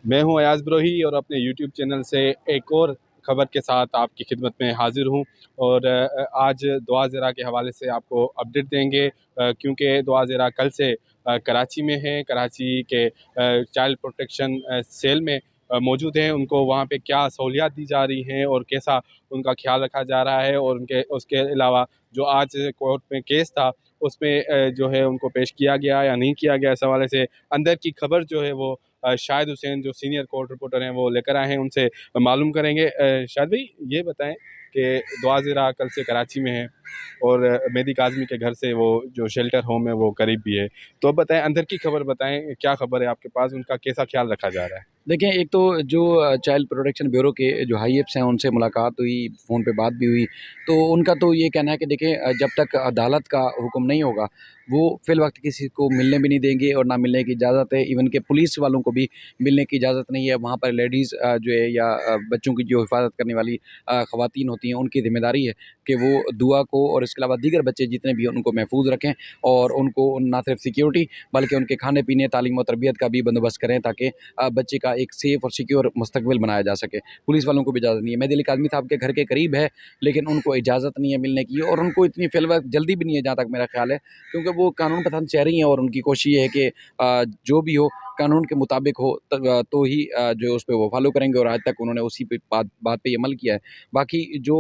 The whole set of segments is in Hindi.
मैं हूं अयाज ब्रोही और अपने यूट्यूब चैनल से एक और खबर के साथ आपकी खिदमत में हाजिर हूं। और आज दुआ ज़रा के हवाले से आपको अपडेट देंगे, क्योंकि दुआ ज़रा कल से कराची में है। कराची के चाइल्ड प्रोटेक्शन सेल में मौजूद हैं। उनको वहां पे क्या सहूलियात दी जा रही हैं और कैसा उनका ख्याल रखा जा रहा है, और उनके उसके अलावा जो आज कोर्ट में केस था उसमें जो है उनको पेश किया गया या नहीं किया गया, इस हवाले से अंदर की खबर जो है वो शाहिद हुसैन जो सीनियर कोर्ट रिपोर्टर हैं वो लेकर आए हैं, उनसे मालूम करेंगे। शाहिद भाई, ये बताएं कि दुआ ज़रा कल से कराची में है और मेहदी काज़मी के घर से वो जो शेल्टर होम है वो करीब भी है। तो अब बताएं, अंदर की खबर बताएं, क्या खबर है आपके पास, उनका कैसा ख्याल रखा जा रहा है? देखिए, एक तो जो चाइल्ड प्रोटेक्शन ब्यूरो के जो हाई एप्स हैं उनसे मुलाकात हुई, फ़ोन पे बात भी हुई। तो उनका तो ये कहना है कि देखिए, जब तक अदालत का हुक्म नहीं होगा, वो फ़िलवक़्त किसी को मिलने भी नहीं देंगे और ना मिलने की इजाज़त है। इवन के पुलिस वालों को भी मिलने की इजाज़त नहीं है। वहाँ पर लेडीज़ जो है या बच्चों की जो हिफ़ाज़त करने वाली ख़वातीन होती हैं, उनकी ज़िम्मेदारी है कि वो दुआ को और इसके अलावा दीगर बच्चे जितने भी हैं उनको महफ़ूज़ रखें और उनको ना सिर्फ़ सिक्योरिटी बल्कि उनके खाने-पीने, तालीम और तरबियत का भी बंदोबस्त करें, ताकि बच्चे का एक सेफ़ और सिक्योर मुस्तकबिल बनाया जा सके। पुलिस वालों को भी इजाज़त नहीं है। मेहदी अली काज़मी साहब के घर के करीब है, लेकिन उनको इजाज़त नहीं है मिलने की, और उनको इतनी फ़िलवक़्त जल्दी भी नहीं है, जहाँ तक मेरा ख़्याल है, क्योंकि वो कानून पसंद शहरी हैं और उनकी कोशिश ये है कि जो भी हो कानून के मुताबिक हो, तो ही जो है उस पे वो फ़ॉलो करेंगे, और आज तक उन्होंने उसी पे बात बात पे ही अमल किया है। बाकी जो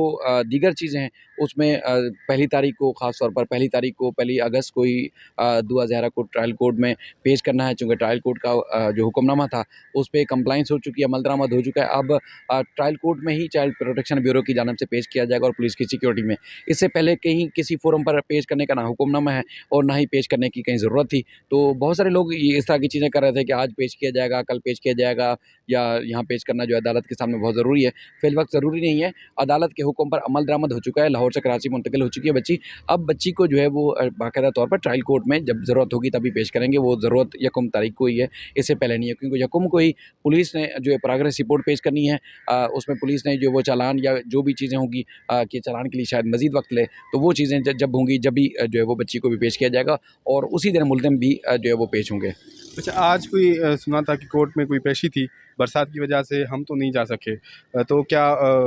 दीगर चीज़ें हैं उसमें पहली तारीख को, ख़ास तौर पर पहली तारीख को, पहली अगस्त को ही दुआ ज़हरा को ट्रायल कोर्ट में पेश करना है, चूँकि ट्रायल कोर्ट का जो हुक्मनामा था उस पे कंप्लायंस हो चुकी है, अमल दरामद हो चुका है। अब ट्रायल कोर्ट में ही चाइल्ड प्रोटेक्शन ब्यूरो की जानिब से पेश किया जाएगा और पुलिस की सिक्योरिटी में। इससे पहले कहीं किसी फ़ोरम पर पेश करने का ना हुक्मनामा है और ना ही पेश करने की कहीं ज़रूरत थी। तो बहुत सारे लोग ये इस तरह की चीज़ें कर रहे थे कि आज पेश किया जाएगा, कल पेश किया जाएगा, या यहाँ पेश करना जो है अदालत के सामने बहुत ज़रूरी है। फ़िलवक़्त ज़रूरी नहीं है। अदालत के हुक्म पर अमल दरामद हो चुका है, लाहौर से कराची मुंतकिल हो चुकी है बच्ची। अब बच्ची को जो है वो बाकायदा तौर पर ट्रायल कोर्ट में जब ज़रूरत होगी तभी पेश करेंगे। वो ज़रूरत यकम तारीख को ही है, इससे पहले नहीं है, क्योंकि यकम को ही पुलिस ने जो है प्रोग्रेस रिपोर्ट पेश करनी है। उसमें पुलिस ने जो वो चालान या जो भी चीज़ें होंगी, कि चालान के लिए शायद मज़ीद वक़्त ले, तो वो चीज़ें जब होंगी, जब भी जो है वो बच्ची को भी पेश किया जाएगा और उसी दिन मुल्ज़िम भी जो है वो पेश होंगे। अच्छा, आज कोई सुना था कि कोर्ट में कोई पेशी थी, बरसात की वजह से हम तो नहीं जा सके। तो क्या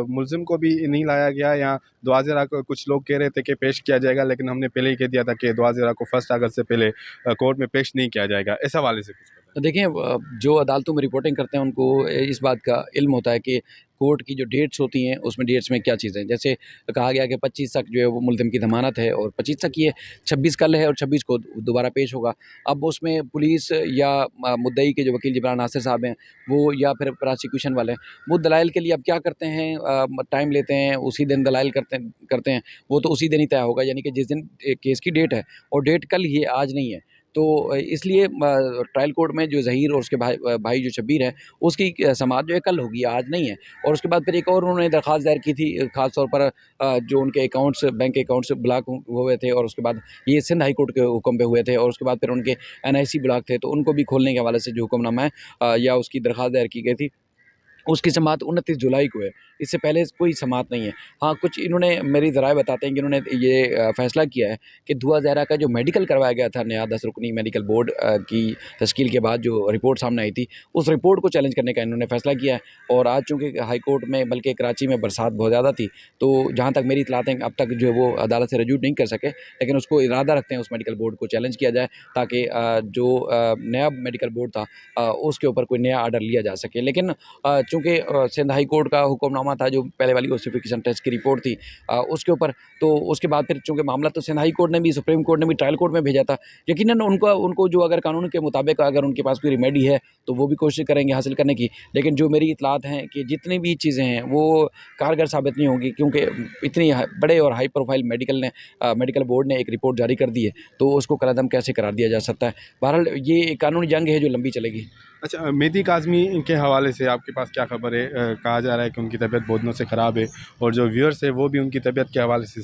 मुलजिम को भी नहीं लाया गया, या दुआ ज़रा को कुछ लोग कह रहे थे कि पेश किया जाएगा, लेकिन हमने पहले ही कह दिया था कि दुआ ज़रा को 1 अगस्त से पहले कोर्ट में पेश नहीं किया जाएगा, इस हवाले से कुछ बताएं? तो देखिए, जो अदालतों में रिपोर्टिंग करते हैं उनको इस बात का इल्म होता है कि कोर्ट की जो डेट्स होती हैं उसमें डेट्स में क्या चीज़ें हैं। जैसे कहा गया कि 25 तक जो है वो मुल्ज़िम की ज़मानत है और 25 तक ही है, 26 कल है और 26 को दोबारा पेश होगा। अब उसमें पुलिस या मुद्दई के जो वकील जिब्रान नासिर साहब हैं, वो या फिर प्रोसिक्यूशन वाले हैं, वो दलाइल के लिए अब क्या करते हैं, टाइम लेते हैं, उसी दिन दलाइल करते हैं। वो तो उसी दिन ही तय होगा, यानी कि जिस दिन केस की डेट है, और डेट कल ही है, आज नहीं है। तो इसलिए ट्रायल कोर्ट में जो ज़हीर और उसके भाई जो शब्बीर है, उसकी समाअत जो है कल होगी, आज नहीं है। और उसके बाद फिर एक और उन्होंने दरख्वास्त दायर की थी, ख़ास तौर पर जो उनके अकाउंट्स, बैंक अकाउंट्स ब्लॉक हुए थे, और उसके बाद ये सिंध हाई कोर्ट के हुक्म पे हुए थे, और उसके बाद फिर उनके एनआईसी ब्लॉक थे, तो उनको भी खोलने के हवाले से जो हुक्मनामा है या उसकी दरख्वास्त दायर की गई थी, उसकी समाअत 29 जुलाई को है। इससे पहले कोई समाअत नहीं है। हाँ, कुछ इन्होंने, मेरी ज़राए बताते हैं कि इन्होंने ये फ़ैसला किया है कि दुआ ज़हरा का जो मेडिकल करवाया गया था, नया 10 रुकनी मेडिकल बोर्ड की तश्कील के बाद जो रिपोर्ट सामने आई थी, उस रिपोर्ट को चैलेंज करने का इन्होंने फ़ैसला किया है। और आज चूँकि हाई कोर्ट में, बल्कि कराची में बरसात बहुत ज़्यादा थी, तो जहाँ तक मेरी इत्तलात हैं, अब तक जो है वो अदालत से रजू नहीं कर सके, लेकिन उसको इरादा रखते हैं उस मेडिकल बोर्ड को चैलेंज किया जाए, ताकि जो नया मेडिकल बोर्ड था, उसके ऊपर कोई नया आर्डर लिया जा सके। लेकिन चूँकि सिंध हाई कोर्ट का हुक्मनामा था, जो पहले वाली ओसिफिकेशन टेस्ट की रिपोर्ट थी, उसके ऊपर, तो उसके बाद फिर चूँकि मामला तो सिंध हाई कोर्ट ने भी, सुप्रीम कोर्ट ने भी ट्रायल कोर्ट में भेजा था। यकीनन उनको जो अगर कानून के मुताबिक अगर उनके पास कोई रेमेडी है, तो वो भी कोशिश करेंगे हासिल करने की। लेकिन जो मेरी इत्तलात हैं कि जितनी भी चीज़ें हैं वो कारगर साबित नहीं होंगी, क्योंकि इतनी बड़े और हाई प्रोफाइल मेडिकल बोर्ड ने एक रिपोर्ट जारी कर दी है, तो उसको कलअदम कैसे करार दिया जा सकता है। बहरहाल ये कानूनी जंग है जो लंबी चलेगी। अच्छा, मेहदी काज़मी के हवाले से आपके पास क्या खबर है? कहा जा रहा है कि उनकी तबीयत बहुत दिनों से ख़राब है, और जो व्यूअर्स है वो भी उनकी तबीयत के हवाले से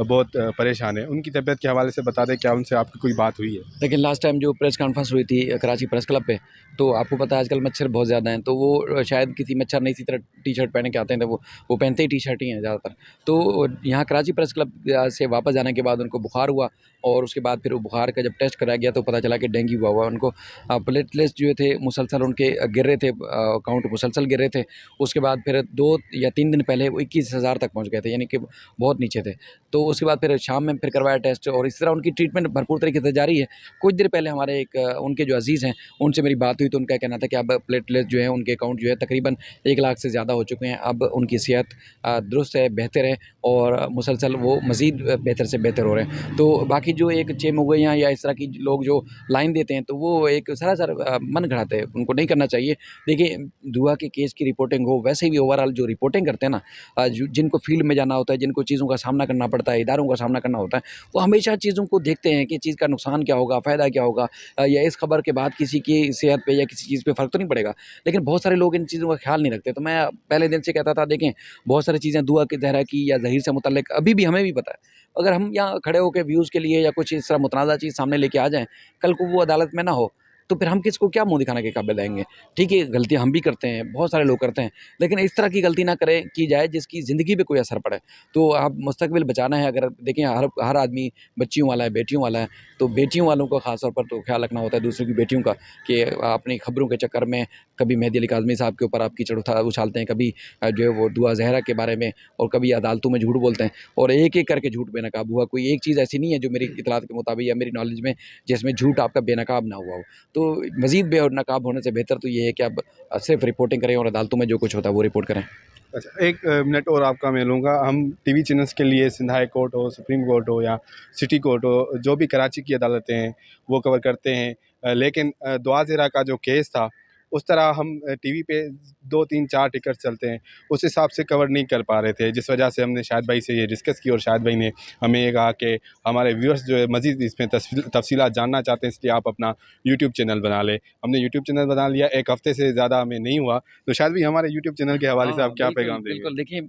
बहुत परेशान है। उनकी तबीयत के हवाले से बता दें, क्या उनसे आपकी कोई बात हुई है? लेकिन लास्ट टाइम जो प्रेस कॉन्फ्रेंस हुई थी कराची प्रेस क्लब पे, तो आपको पता है आजकल मच्छर बहुत ज़्यादा हैं, तो वो शायद किसी मच्छर ने इसी तरह टी-शर्ट पहन के आते हैं, तो वो पहनते ही टी-शर्ट ही हैं ज़्यादातर। तो यहाँ कराची प्रेस क्लब से वापस जाने के बाद उनको बुखार हुआ, और उसके बाद फिर वो बुखार का जब टेस्ट कराया गया तो पता चला कि डेंगू हुआ हुआ है उनको। प्लेटलेट्स जो थे मुसलसल उनके गिर रहे थे, अकाउंट मुसलसल गिर रहे थे। उसके बाद फिर 2 या 3 दिन पहले वो 21,000 तक पहुँच गए थे, यानी कि बहुत नीचे थे। तो उसके बाद फिर शाम में फिर करवाया टेस्ट, और इस तरह उनकी ट्रीटमेंट भरपूर तरीके से जारी है। कुछ देर पहले हमारे एक उनके जो अज़ीज़ हैं, उनसे मेरी बात हुई, तो उनका कहना था कि अब प्लेटलेट जो है उनके अकाउंट जो है तकरीबन 1 लाख से ज़्यादा हो चुके हैं। अब उनकी सेहत दुरुस्त है, बेहतर है, और मुसलसल वो मज़ीद बेहतर से बेहतर हो रहे हैं। तो बाकी जो एक चेमुगैयाँ या इस तरह की लोग जो लाइन देते हैं, तो वो एक सरासर मन घड़ाते हैं, उनको नहीं करना चाहिए। देखिए, दुआ के केस की रिपोर्टिंग हो, वैसे भी ओवरऑल जो रिपोर्टिंग करते हैं ना, जिनको फील्ड में जाना होता है, जिनको चीज़ों का सामना करना पड़ता है, इदारों का सामना करना होता है, वो हमेशा चीज़ों को देखते हैं कि चीज़ का नुकसान क्या होगा, फ़ायदा क्या होगा, या इस खबर के बाद किसी की सेहत पे या किसी चीज़ पे फ़र्क तो नहीं पड़ेगा। लेकिन बहुत सारे लोग इन चीज़ों का ख्याल नहीं रखते। तो मैं पहले दिन से कहता था, देखें, बहुत सारी चीज़ें दुआ के ज़हरा की या ज़हीर से मुतल्लिक़ अभी भी हमें भी पता है। अगर हम यहाँ खड़े होके व्यूज़ के लिए या कुछ इस तरह मुतनाज़ा चीज़ सामने लेके आ जाएँ, कल को वो अदालत में ना हो, तो फिर हम किसको क्या मुँह दिखाने के काबिल रहेंगे? ठीक है, गलतियाँ हम भी करते हैं, बहुत सारे लोग करते हैं, लेकिन इस तरह की गलती ना करें की जाए जिसकी ज़िंदगी पे कोई असर पड़े। तो आप मुस्तकबिल बचाना है, अगर देखें, हर आदमी बच्चियों वाला है, बेटियों वाला है, तो बेटियों वालों का ख़ास तौर पर तो ख़्याल रखना होता है, दूसरों की बेटियों का, कि अपनी खबरों के चक्कर में कभी मेहदी अली काज़मी साहब के ऊपर आप कीचड़ उछालते हैं, कभी जो है वो दुआ ज़हरा के बारे में, और कभी अदालतों में झूठ बोलते हैं, और एक-एक करके झूठ बेनकाब हुआ। कोई एक चीज़ ऐसी नहीं है जो मेरी इत्तलात के मुताबिक या मेरी नॉलेज में जिसमें झूठ आपका बेनकाब ना हुआ हो। तो मज़ीद बेनकाब होने से बेहतर तो ये है कि आप सिर्फ़ रिपोर्टिंग करें और अदालतों में जो कुछ होता है वो रिपोर्ट करें। अच्छा, एक मिनट और आपका मैं लूँगा। हम टीवी चैनल्स के लिए सिंध हाई कोर्ट हो, सुप्रीम कोर्ट हो या सिटी कोर्ट हो, जो भी कराची की अदालतें हैं, वो कवर करते हैं। लेकिन दुआ ज़ेरा का जो केस था, उस तरह हम टीवी पे 2, 3, 4 टिकट चलते हैं, उस हिसाब से कवर नहीं कर पा रहे थे। जिस वजह से हमने शाहिद भाई से ये डिस्कस की, और शाहिद भाई ने हमें ये कहा कि हमारे व्यूअर्स जो है मज़ीद इसमें तफ़सीलात जानना चाहते हैं, इसलिए आप अपना यूट्यूब चैनल बना लें। हमने यूट्यूब चैनल बना लिया, 1 हफ़्ते से ज़्यादा हमें नहीं हुआ। तो शायद भी हमारे यूट्यूब चैनल के हवाले से हाँ, आप क्या बिल्कुल, पैगाम देंगे? बिल्कुल। देखिए,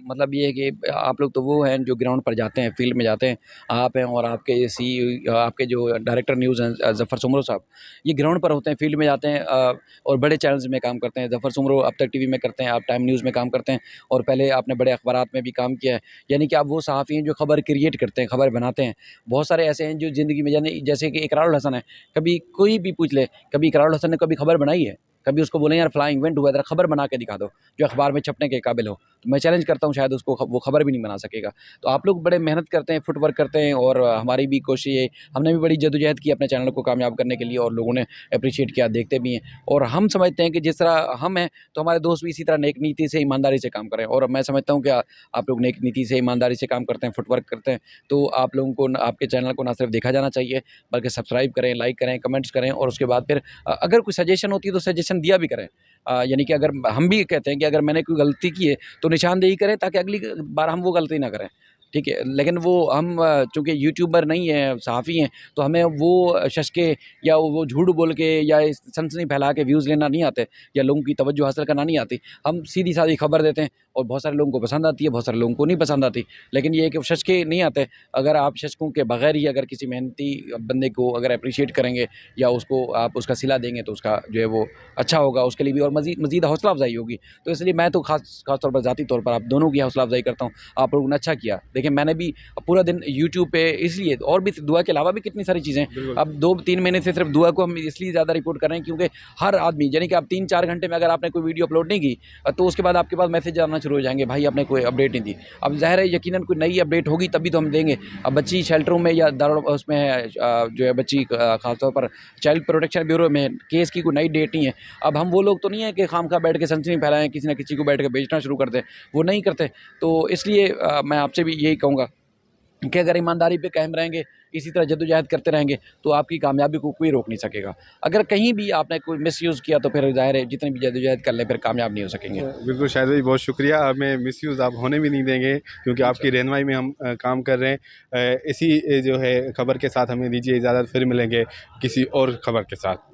मतलब ये है कि आप लोग तो वो हैं जो ग्राउंड पर जाते हैं, फ़ील्ड में जाते हैं। आप हैं, और आपके जो डायरेक्टर न्यूज़ हैं, ज़फ़र सुमरो साहब, ये ग्राउंड पर होते हैं, फ़ील्ड में जाते हैं, और बड़े चैनल्स में काम करते हैं। ज़फ़र सुमरो अब तक टीवी में करते हैं, आप टाइम न्यूज़ में काम करते हैं, और पहले आपने बड़े अखबारात में भी काम किया है। यानी कि आप वो सहाफ़ी हैं जो खबर क्रिएट करते हैं, खबर बनाते हैं। बहुत सारे ऐसे हैं जो ज़िंदगी में, यानी जैसे कि इकरारुल हसन है, कभी कोई भी पूछ ले, कभी इकरारुल हसन ने कभी खबर बनाई है? कभी उसको बोलें, यार फ़लाँ इवेंट हुआ है, ज़रा खबर बना के दिखा दो, जो अखबार में छपने के काबिल हो। तो मैं चैलेंज करता हूँ, शायद उसको वो खबर भी नहीं बना सकेगा। तो आप लोग बड़े मेहनत करते हैं, फुटवर्क करते हैं, और हमारी भी कोशिश है, हमने भी बड़ी जद्दोजहद की अपने चैनल को कामयाब करने के लिए, और लोगों ने एप्रिशिएट किया, देखते भी हैं। और हम समझते हैं कि जिस तरह हम हैं, तो हमारे दोस्त भी इसी तरह नेक नीति से, ईमानदारी से काम करें, और मैं समझता हूँ कि आप लोग नेक नीति से, ईमानदारी से काम करते हैं, फुटवर्क करते हैं। तो आप लोगों को आपके चैनल को ना सिर्फ देखा जाना चाहिए, बल्कि सब्सक्राइब करें, लाइक करें, कमेंट्स करें, और उसके बाद फिर अगर कोई सजेशन होती है तो सजेशन दिया भी करें। यानी कि अगर हम भी कहते हैं कि अगर मैंने कोई गलती की है, तो निशानदेही करें, ताकि अगली बार हम वो गलती ना करें। ठीक है? लेकिन वो हम चूँकि यूट्यूबर नहीं हैं, सहाफ़ी हैं, तो हमें वो शश या वो झूठ बोल के या इस सनसनी फैला के व्यूज़ लेना नहीं आते, या लोगों की तवज्जो हासिल करना नहीं आती। हम सीधी-सादी खबर देते हैं, और बहुत सारे लोगों को पसंद आती है, बहुत सारे लोगों को नहीं पसंद आती। लेकिन ये है कि शश के नहीं आते। अगर आप शशकों के बगैर ही अगर किसी मेहनती बंदे को अगर एप्रिशिएट करेंगे, या उसको आप उसका सिला देंगे, तो उसका जो है वो अच्छा होगा उसके लिए भी, और मज़ीद हौसला अफ़ज़ाई होगी। तो इसलिए मैं तो ख़ास तौर पर, ज़ाती तौर पर आप दोनों की हौसला अफ़ज़ाई करता हूँ। आप लोगों ने अच्छा किया। देखिए, मैंने भी पूरा दिन यूट्यूब पे, इसलिए, और भी दुआ के अलावा भी कितनी सारी चीज़ें, बिल्कुल। अब 2-3 महीने से सिर्फ दुआ को हम इसलिए ज़्यादा रिपोर्ट कर रहे हैं, क्योंकि हर आदमी, यानी कि आप 3-4 घंटे में अगर आपने कोई वीडियो अपलोड नहीं की, तो उसके बाद आपके पास मैसेज आना शुरू हो जाएंगे, भाई आपने कोई अपडेट नहीं दी। अब ज़ाहिर है, यकीनन कोई नई अपडेट होगी तभी तो हम देंगे। अब बच्ची शेल्टरों में या दारुल उसमें है, जो है बच्ची ख़ासतौर पर चाइल्ड प्रोटेक्शन ब्यूरो में केस की कोई नई डेट नहीं है। अब हम वो लोग तो नहीं है कि खामखा बैठ के सनसनी फैलाएं, किसी न किसी को बैठ के बेचना शुरू कर दें, वो नहीं करते। तो इसलिए मैं आपसे भी यही कहूँगा कि अगर ईमानदारी पे कायम रहेंगे, इसी तरह जद्दोजहद करते रहेंगे, तो आपकी कामयाबी को कोई रोक नहीं सकेगा। अगर कहीं भी आपने कोई मिसयूज़ किया, तो फिर ज़ाहिर है जितनी भी जद्दोजहद कर लें, फिर कामयाब नहीं हो सकेंगे। बिल्कुल शाहिद भाई, बहुत शुक्रिया। हमें मिसयूज़ आप होने भी नहीं देंगे, क्योंकि आपकी रहनुमाई में हम काम कर रहे हैं। इसी जो है खबर के साथ हमें दीजिए इजाज़त, फिर मिलेंगे किसी और खबर के साथ।